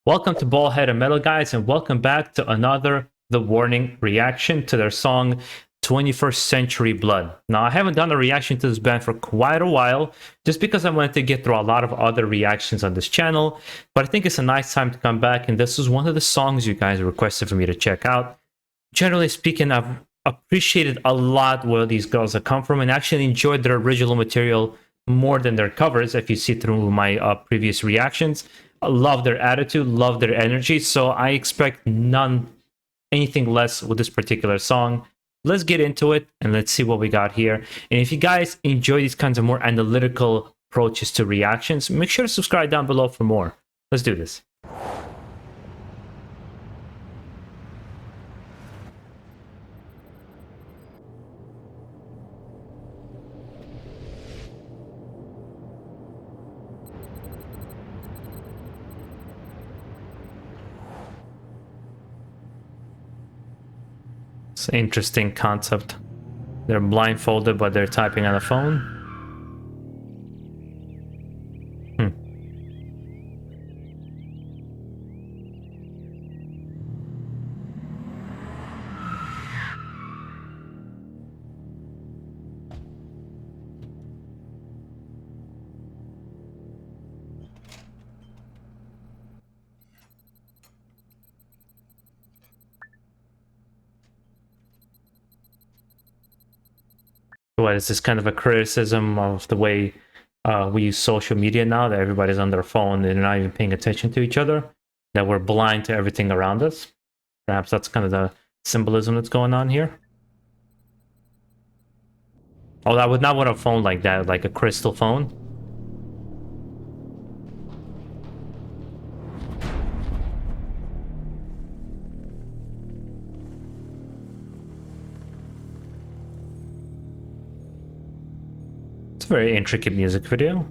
Welcome to BaldHeaded Metal, guys, and welcome back to another The Warning reaction to their song 21st Century Blood. Now, I haven't done a reaction to this band for quite a while, just because I wanted to get through a lot of other reactions on this channel, but I think it's a nice time to come back, and this is one of the songs you guys requested for me to check out. Generally speaking, I've appreciated a lot where these girls have come from and actually enjoyed their original material more than their covers, if you see through my previous reactions. I love their attitude, love their energy, so I expect anything less with this particular song. Let's get into it and let's see what we got here. And if you guys enjoy these kinds of more analytical approaches to reactions, make sure to subscribe down below for more. Let's do this. It's an interesting concept. They're blindfolded, but they're typing on a phone. What is this kind of a criticism of the way we use social media now, that everybody's on their phone and they're not even paying attention to each other, that we're blind to everything around us? Perhaps that's kind of the symbolism that's going on here. Oh, I would not want a phone like that, like a crystal phone. It's a very intricate music video.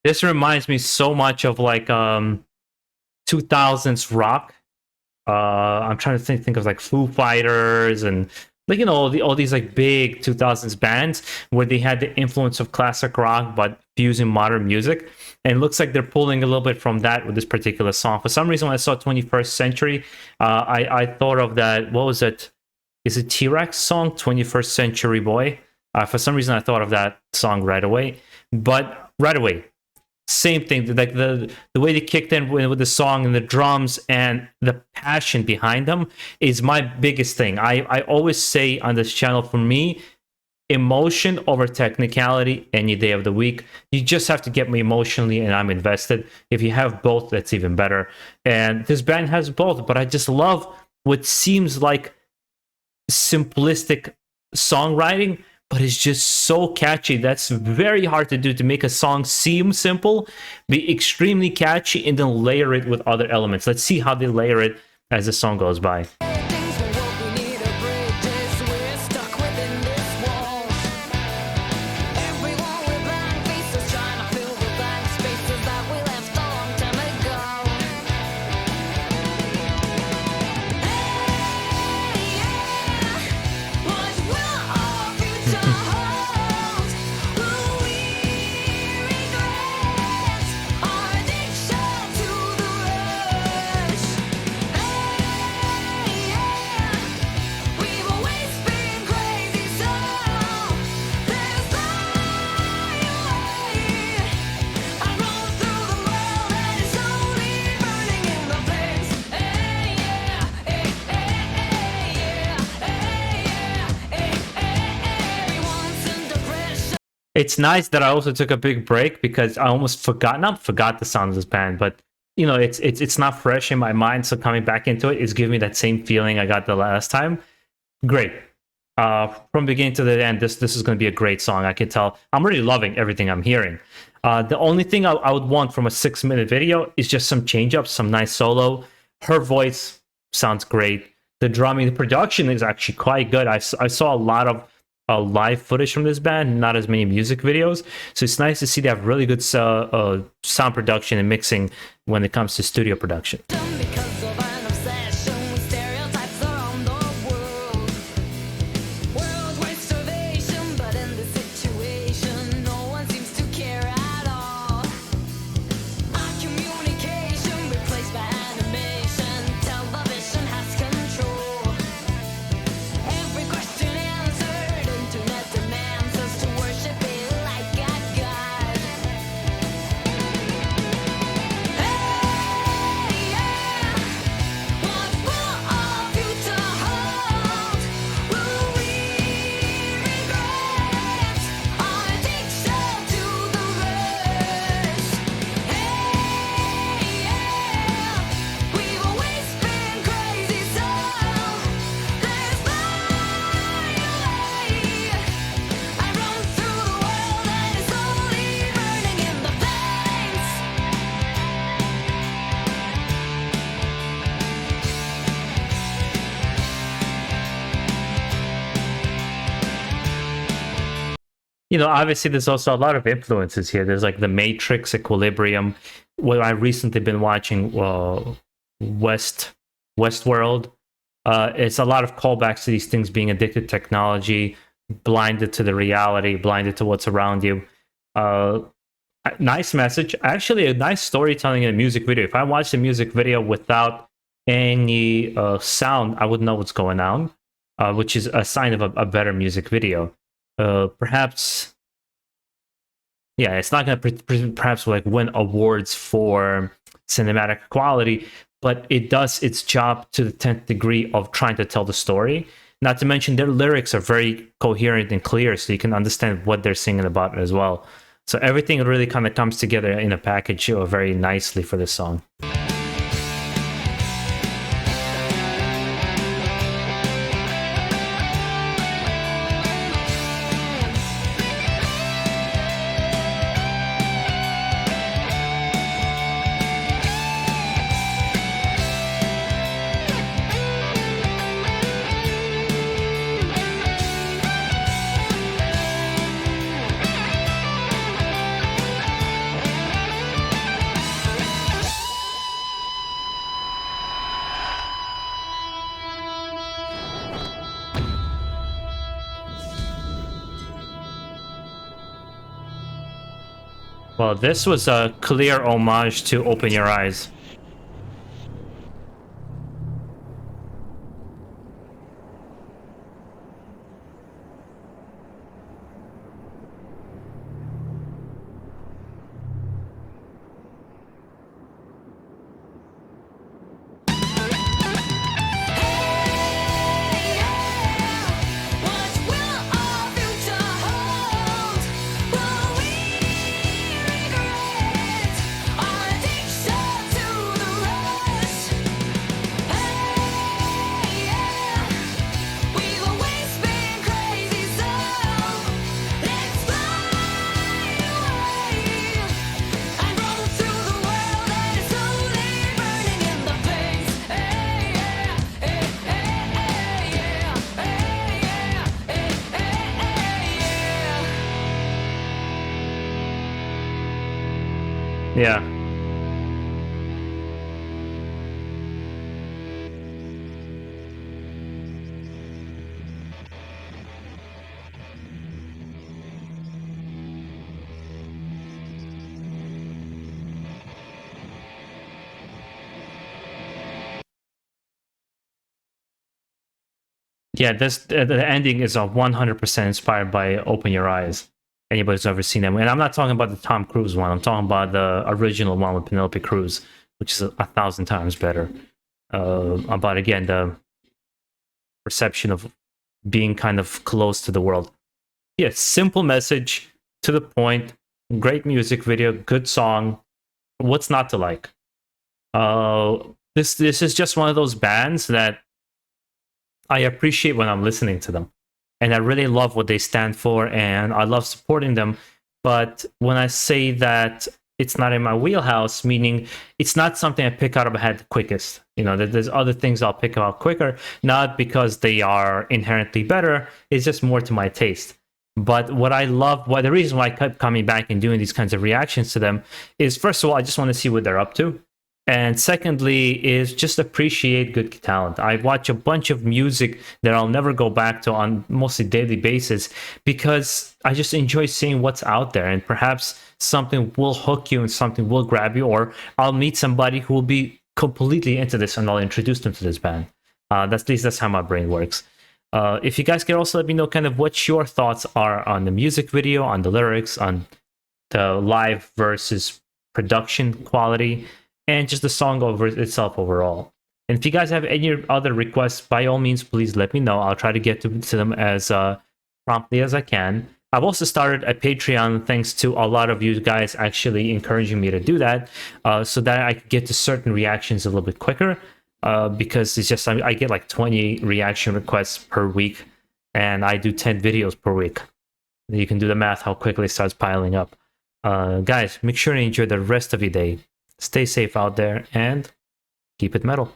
This reminds me so much of like 2000s rock. I'm trying to think of like Foo Fighters and, like, you know, all these like big 2000s bands where they had the influence of classic rock but fusing modern music. And it looks like they're pulling a little bit from that with this particular song. For some reason, when I saw 21st Century, I thought of that. What was it? Is it T-Rex song, 21st Century Boy? For some reason, I thought of that song right away. But right away, same thing, like the way they kicked in with the song and the drums and the passion behind them is my biggest thing. I always say on this channel, for me, emotion over technicality any day of the week. You just have to get me emotionally and I'm invested. If you have both, that's even better. And this band has both, but I just love what seems like simplistic songwriting, but it's just so catchy. That's very hard to do, to make a song seem simple, be extremely catchy, and then layer it with other elements. Let's see how they layer it as the song goes by. It's nice that I also took a big break because I almost not forgot the sound of this band, but you know, it's not fresh in my mind. So coming back into it is giving me that same feeling I got the last time. Great. From beginning to the end, this is going to be a great song. I can tell. I'm really loving everything I'm hearing. The only thing I would want from a 6-minute video is just some change ups, some nice solo. Her voice sounds great. The drumming, the production is actually quite good. I saw a lot of live footage from this band, not as many music videos. So it's nice to see they have really good sound production and mixing when it comes to studio production. You know, obviously there's also a lot of influences here. There's like the Matrix, Equilibrium. What I recently been watching, Westworld. It's a lot of callbacks to these things being addicted to technology, blinded to the reality, blinded to what's around you. Nice message. Actually, a nice storytelling in a music video. If I watched a music video without any sound, I wouldn't know what's going on, which is a sign of a better music video. Perhaps, yeah, it's not going to perhaps like win awards for cinematic quality, but it does its job to the 10th degree of trying to tell the story. Not to mention their lyrics are very coherent and clear, so you can understand what they're singing about as well. So everything really kind of comes together in a package very nicely for this song. Well, this was a clear homage to Open Your Eyes. Yeah. Yeah, the ending is 100% inspired by Open Your Eyes. Anybody's ever seen them, and I'm not talking about the Tom Cruise one. I'm talking about the original one with Penelope Cruz, which is 1,000 times better. About again the perception of being kind of close to the world. Yeah, simple message to the point, great music video, good song. What's not to like? This is just one of those bands that I appreciate when I'm listening to them, and I really love what they stand for, and I love supporting them. But when I say that it's not in my wheelhouse, meaning it's not something I pick out of my head the quickest. There's other things I'll pick out quicker, not because they are inherently better. It's just more to my taste. But what I love, the reason why I kept coming back and doing these kinds of reactions to them is, first of all, I just want to see what they're up to. And secondly, is just appreciate good talent. I watch a bunch of music that I'll never go back to on mostly daily basis because I just enjoy seeing what's out there, and perhaps something will hook you and something will grab you, or I'll meet somebody who will be completely into this and I'll introduce them to this band. At least that's how my brain works. If you guys can also let me know kind of what your thoughts are on the music video, on the lyrics, on the live versus production quality, and just the song itself overall. And if you guys have any other requests, by all means, please let me know. I'll try to get to them as promptly as I can. I've also started a Patreon, thanks to a lot of you guys actually encouraging me to do that, so that I can get to certain reactions a little bit quicker, because it's just, I get like 20 reaction requests per week, and I do 10 videos per week. You can do the math, how quickly it starts piling up. Guys, make sure to enjoy the rest of your day. Stay safe out there and keep it metal.